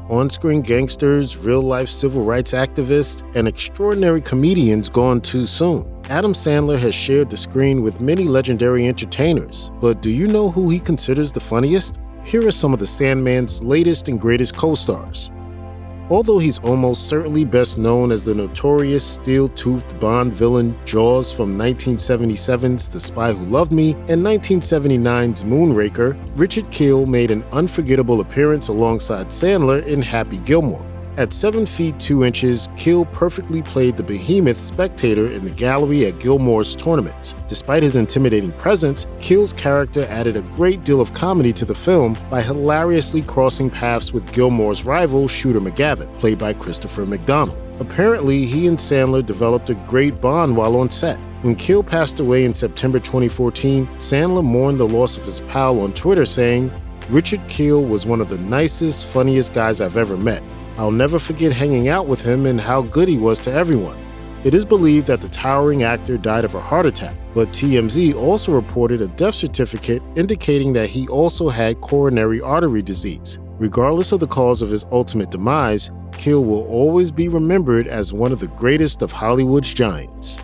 on-screen gangsters, real-life civil rights activists, and extraordinary comedians gone too soon. Adam Sandler has shared the screen with many legendary entertainers, but do you know who he considers the funniest? Here are some of the Sandman's latest and greatest co-stars. Although he's almost certainly best known as the notorious steel-toothed Bond villain Jaws from 1977's The Spy Who Loved Me and 1979's Moonraker, Richard Kiel made an unforgettable appearance alongside Sandler in Happy Gilmore. At 7 feet 2 inches, Kiel perfectly played the behemoth spectator in the gallery at Gilmore's tournaments. Despite his intimidating presence, Kiel's character added a great deal of comedy to the film by hilariously crossing paths with Gilmore's rival Shooter McGavin, played by Christopher McDonald. Apparently, he and Sandler developed a great bond while on set. When Kiel passed away in September 2014, Sandler mourned the loss of his pal on Twitter, saying, "Richard Kiel was one of the nicest, funniest guys I've ever met. I'll never forget hanging out with him and how good he was to everyone." It is believed that the towering actor died of a heart attack, but TMZ also reported a death certificate indicating that he also had coronary artery disease. Regardless of the cause of his ultimate demise, Kiel will always be remembered as one of the greatest of Hollywood's giants.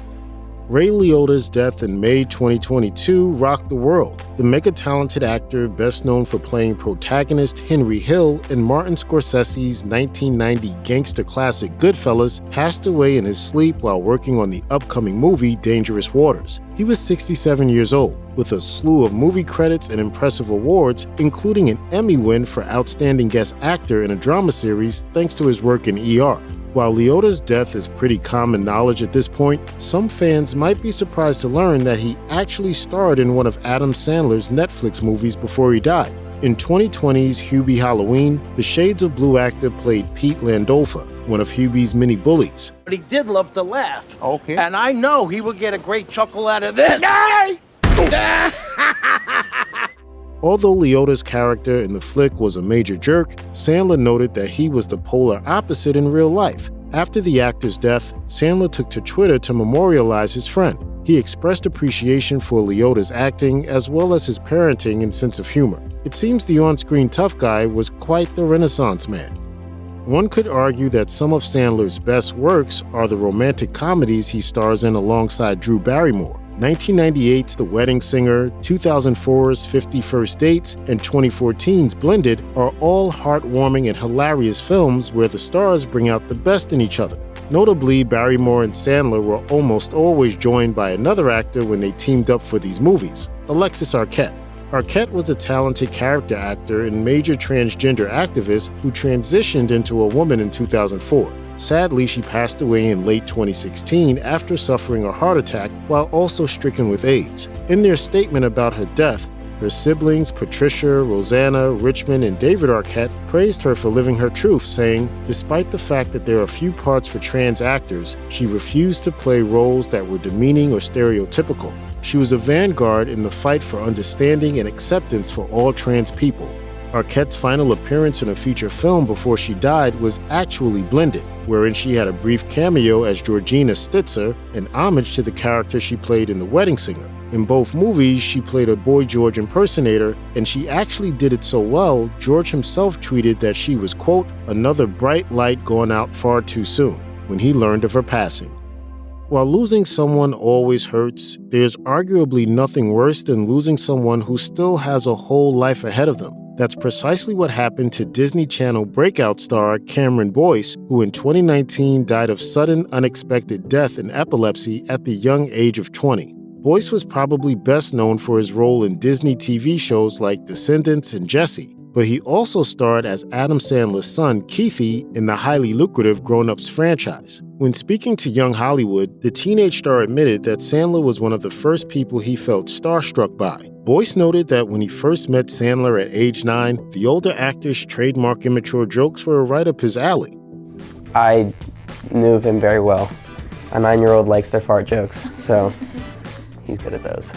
Ray Liotta's death in May 2022 rocked the world. The mega-talented actor, best known for playing protagonist Henry Hill in Martin Scorsese's 1990 gangster classic Goodfellas, passed away in his sleep while working on the upcoming movie Dangerous Waters. He was 67 years old, with a slew of movie credits and impressive awards, including an Emmy win for Outstanding Guest Actor in a Drama Series thanks to his work in ER. While Liotta's death is pretty common knowledge at this point, some fans might be surprised to learn that he actually starred in one of Adam Sandler's Netflix movies before he died. In 2020's Hubie Halloween, the Shades of Blue actor played Pete Landolfa, one of Hubie's many bullies. But he did love to laugh. Okay. And I know he would get a great chuckle out of this. Although Liotta's character in the flick was a major jerk, Sandler noted that he was the polar opposite in real life. After the actor's death, Sandler took to Twitter to memorialize his friend. He expressed appreciation for Liotta's acting as well as his parenting and sense of humor. It seems the on-screen tough guy was quite the Renaissance man. One could argue that some of Sandler's best works are the romantic comedies he stars in alongside Drew Barrymore. 1998's The Wedding Singer, 2004's 50 First Dates, and 2014's Blended are all heartwarming and hilarious films where the stars bring out the best in each other. Notably, Barrymore and Sandler were almost always joined by another actor when they teamed up for these movies, Alexis Arquette. Arquette was a talented character actor and major transgender activist who transitioned into a woman in 2004. Sadly, she passed away in late 2016 after suffering a heart attack while also stricken with AIDS. In their statement about her death, her siblings Patricia, Rosanna, Richmond, and David Arquette praised her for living her truth, saying, "Despite the fact that there are few parts for trans actors, she refused to play roles that were demeaning or stereotypical. She was a vanguard in the fight for understanding and acceptance for all trans people." Arquette's final appearance in a feature film before she died was actually Blended, wherein she had a brief cameo as Georgina Stitzer, an homage to the character she played in The Wedding Singer. In both movies, she played a Boy George impersonator, and she actually did it so well, George himself tweeted that she was, quote, "another bright light gone out far too soon," when he learned of her passing. While losing someone always hurts, there's arguably nothing worse than losing someone who still has a whole life ahead of them. That's precisely what happened to Disney Channel breakout star Cameron Boyce, who in 2019 died of sudden, unexpected death in epilepsy at the young age of 20. Boyce was probably best known for his role in Disney TV shows like Descendants and Jessie, but he also starred as Adam Sandler's son, Keithy, in the highly lucrative Grown Ups franchise. When speaking to Young Hollywood, the teenage star admitted that Sandler was one of the first people he felt starstruck by. Boyce noted that when he first met Sandler at age 9, the older actor's trademark immature jokes were right up his alley. I knew of him very well. A 9-year-old likes their fart jokes, so he's good at those.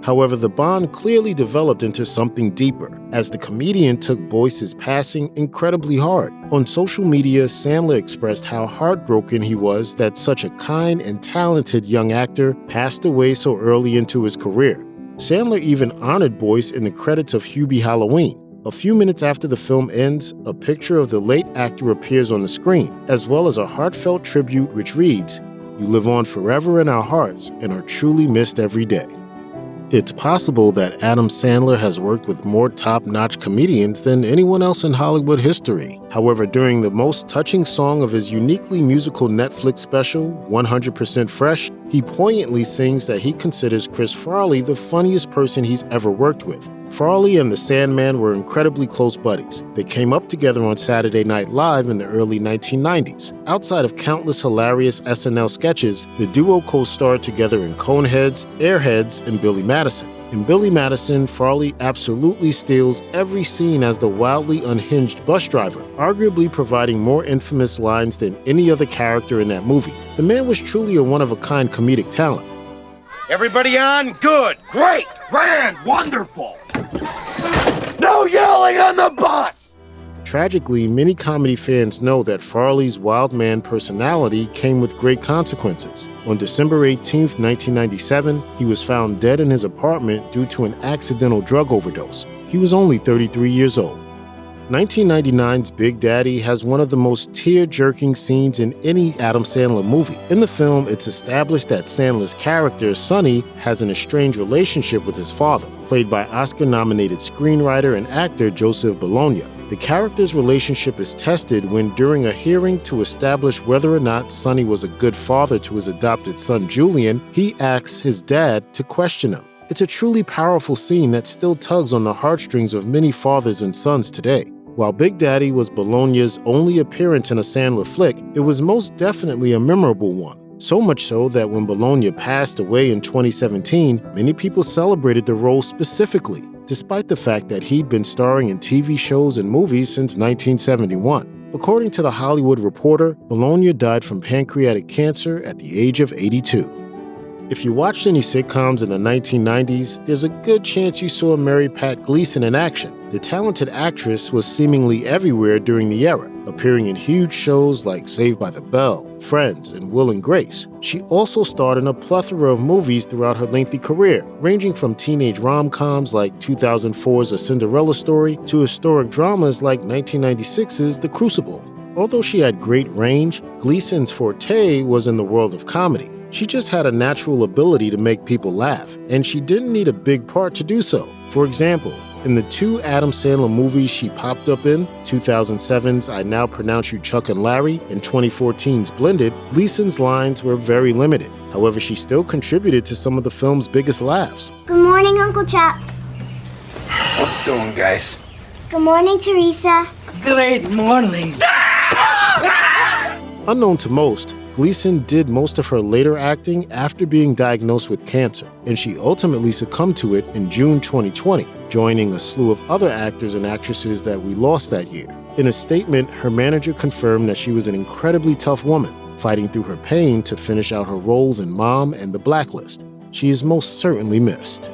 However, the bond clearly developed into something deeper, as the comedian took Boyce's passing incredibly hard. On social media, Sandler expressed how heartbroken he was that such a kind and talented young actor passed away so early into his career. Sandler even honored Boyce in the credits of Hubie Halloween. A few minutes after the film ends, a picture of the late actor appears on the screen, as well as a heartfelt tribute which reads, "You live on forever in our hearts and are truly missed every day." It's possible that Adam Sandler has worked with more top-notch comedians than anyone else in Hollywood history. However, during the most touching song of his uniquely musical Netflix special, 100% Fresh, he poignantly sings that he considers Chris Farley the funniest person he's ever worked with. Farley and the Sandman were incredibly close buddies. They came up together on Saturday Night Live in the early 1990s. Outside of countless hilarious SNL sketches, the duo co-starred together in Coneheads, Airheads, and Billy Madison. In Billy Madison, Farley absolutely steals every scene as the wildly unhinged bus driver, arguably providing more infamous lines than any other character in that movie. The man was truly a one-of-a-kind comedic talent. Everybody on? Good. Great. Grand! Wonderful! No yelling on the bus! Tragically, many comedy fans know that Farley's wild man personality came with great consequences. On December 18, 1997, he was found dead in his apartment due to an accidental drug overdose. He was only 33 years old. 1999's Big Daddy has one of the most tear-jerking scenes in any Adam Sandler movie. In the film, it's established that Sandler's character, Sonny, has an estranged relationship with his father, played by Oscar-nominated screenwriter and actor Joseph Bologna. The character's relationship is tested when, during a hearing to establish whether or not Sonny was a good father to his adopted son Julian, he asks his dad to question him. It's a truly powerful scene that still tugs on the heartstrings of many fathers and sons today. While Big Daddy was Bologna's only appearance in a Sandler flick, it was most definitely a memorable one. So much so that when Bologna passed away in 2017, many people celebrated the role specifically, despite the fact that he'd been starring in TV shows and movies since 1971. According to The Hollywood Reporter, Bologna died from pancreatic cancer at the age of 82. If you watched any sitcoms in the 1990s, there's a good chance you saw Mary Pat Gleason in action. The talented actress was seemingly everywhere during the era, appearing in huge shows like Saved by the Bell, Friends, and Will and Grace. She also starred in a plethora of movies throughout her lengthy career, ranging from teenage rom-coms like 2004's A Cinderella Story to historic dramas like 1996's The Crucible. Although she had great range, Gleason's forte was in the world of comedy. She just had a natural ability to make people laugh, and she didn't need a big part to do so. For example, in the two Adam Sandler movies she popped up in, 2007's I Now Pronounce You Chuck and Larry and 2014's Blended, Gleason's lines were very limited. However, she still contributed to some of the film's biggest laughs. Good morning, Uncle Chuck. What's doing, guys? Good morning, Teresa. Great morning. Unknown to most, Gleason did most of her later acting after being diagnosed with cancer, and she ultimately succumbed to it in June 2020, joining a slew of other actors and actresses that we lost that year. In a statement, her manager confirmed that she was an incredibly tough woman, fighting through her pain to finish out her roles in Mom and The Blacklist. She is most certainly missed.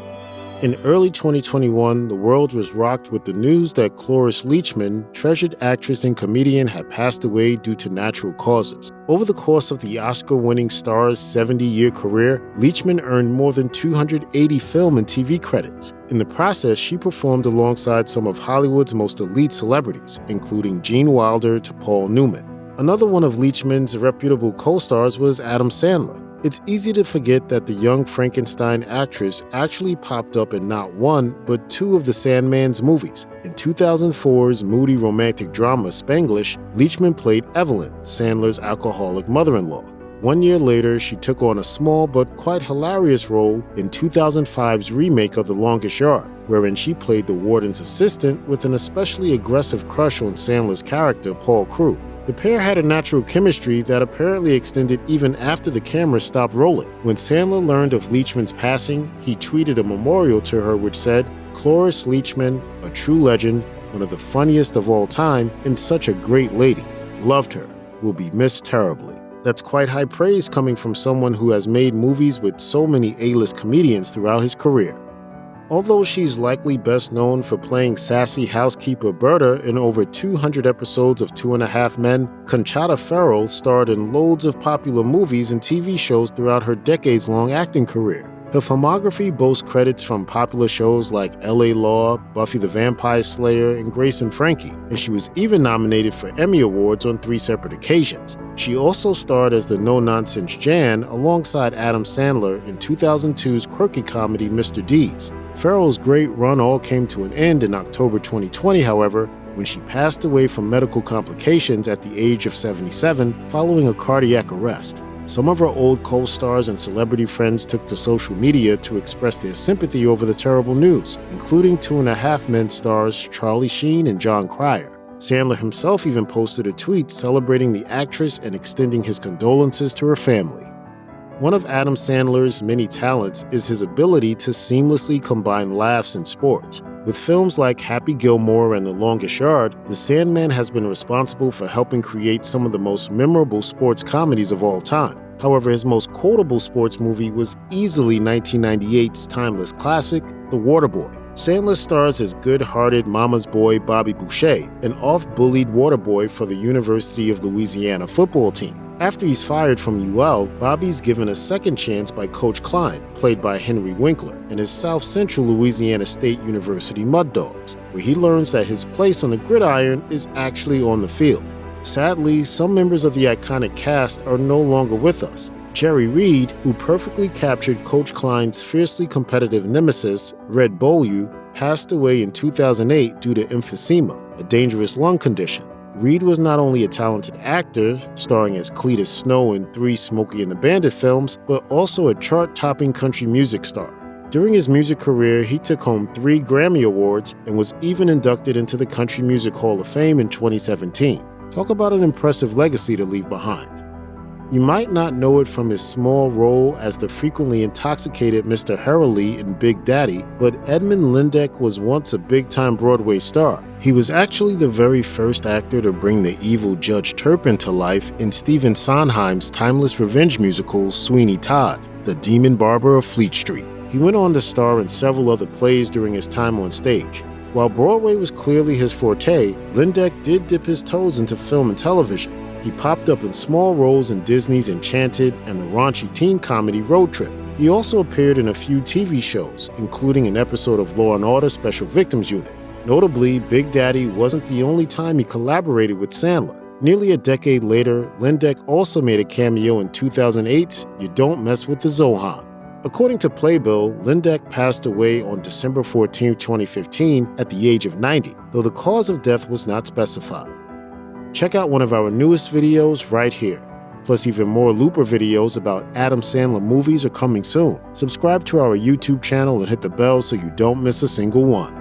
In early 2021, the world was rocked with the news that Cloris Leachman, treasured actress and comedian, had passed away due to natural causes. Over the course of the Oscar-winning star's 70-year career, Leachman earned more than 280 film and TV credits. In the process, she performed alongside some of Hollywood's most elite celebrities, including Gene Wilder to Paul Newman. Another one of Leachman's reputable co-stars was Adam Sandler. It's easy to forget that the young Frankenstein actress actually popped up in not one, but two of the Sandman's movies. In 2004's moody romantic drama Spanglish, Leachman played Evelyn, Sandler's alcoholic mother-in-law. 1 year later, she took on a small but quite hilarious role in 2005's remake of The Longest Yard, wherein she played the warden's assistant with an especially aggressive crush on Sandler's character, Paul Crewe. The pair had a natural chemistry that apparently extended even after the camera stopped rolling. When Sandler learned of Leachman's passing, he tweeted a memorial to her which said, "Cloris Leachman, a true legend, one of the funniest of all time, and such a great lady. Loved her. Will be missed terribly." That's quite high praise coming from someone who has made movies with so many A-list comedians throughout his career. Although she's likely best known for playing sassy housekeeper Berta in over 200 episodes of 2.5 Men, Conchata Ferrell starred in loads of popular movies and TV shows throughout her decades-long acting career. Her filmography boasts credits from popular shows like L.A. Law, Buffy the Vampire Slayer, and Grace and Frankie, and she was even nominated for Emmy Awards on 3 separate occasions. She also starred as the no-nonsense Jan alongside Adam Sandler in 2002's quirky comedy Mr. Deeds. Ferrell's great run all came to an end in October 2020, however, when she passed away from medical complications at the age of 77 following a cardiac arrest. Some of her old co-stars and celebrity friends took to social media to express their sympathy over the terrible news, including 2.5 Men stars Charlie Sheen and Jon Cryer. Sandler himself even posted a tweet celebrating the actress and extending his condolences to her family. One of Adam Sandler's many talents is his ability to seamlessly combine laughs and sports. With films like Happy Gilmore and The Longest Yard, the Sandman has been responsible for helping create some of the most memorable sports comedies of all time. However, his most quotable sports movie was easily 1998's timeless classic, The Waterboy. Sandler stars as good-hearted mama's boy Bobby Boucher, an oft-bullied waterboy for the University of Louisiana football team. After he's fired from UL, Bobby's given a second chance by Coach Klein, played by Henry Winkler, and his South Central Louisiana State University Mud Dogs, where he learns that his place on the gridiron is actually on the field. Sadly, some members of the iconic cast are no longer with us. Jerry Reed, who perfectly captured Coach Klein's fiercely competitive nemesis, Red Beaulieu, passed away in 2008 due to emphysema, a dangerous lung condition. Reed was not only a talented actor, starring as Cletus Snow in 3 Smokey and the Bandit films, but also a chart-topping country music star. During his music career, he took home 3 Grammy Awards and was even inducted into the Country Music Hall of Fame in 2017. Talk about an impressive legacy to leave behind. You might not know it from his small role as the frequently intoxicated Mr. Farley in Big Daddy, but Edmund Lyndeck was once a big-time Broadway star. He was actually the very first actor to bring the evil Judge Turpin to life in Stephen Sondheim's timeless revenge musical Sweeney Todd, the Demon Barber of Fleet Street. He went on to star in several other plays during his time on stage. While Broadway was clearly his forte, Lyndeck did dip his toes into film and television. He popped up in small roles in Disney's Enchanted and the raunchy teen comedy Road Trip. He also appeared in a few TV shows, including an episode of Law & Order Special Victims Unit. Notably, Big Daddy wasn't the only time he collaborated with Sandler. Nearly a decade later, Lyndeck also made a cameo in 2008's You Don't Mess with the Zohan. According to Playbill, Lyndeck passed away on December 14, 2015 at the age of 90, though the cause of death was not specified. Check out one of our newest videos right here. Plus, even more Looper videos about Adam Sandler movies are coming soon. Subscribe to our YouTube channel and hit the bell so you don't miss a single one.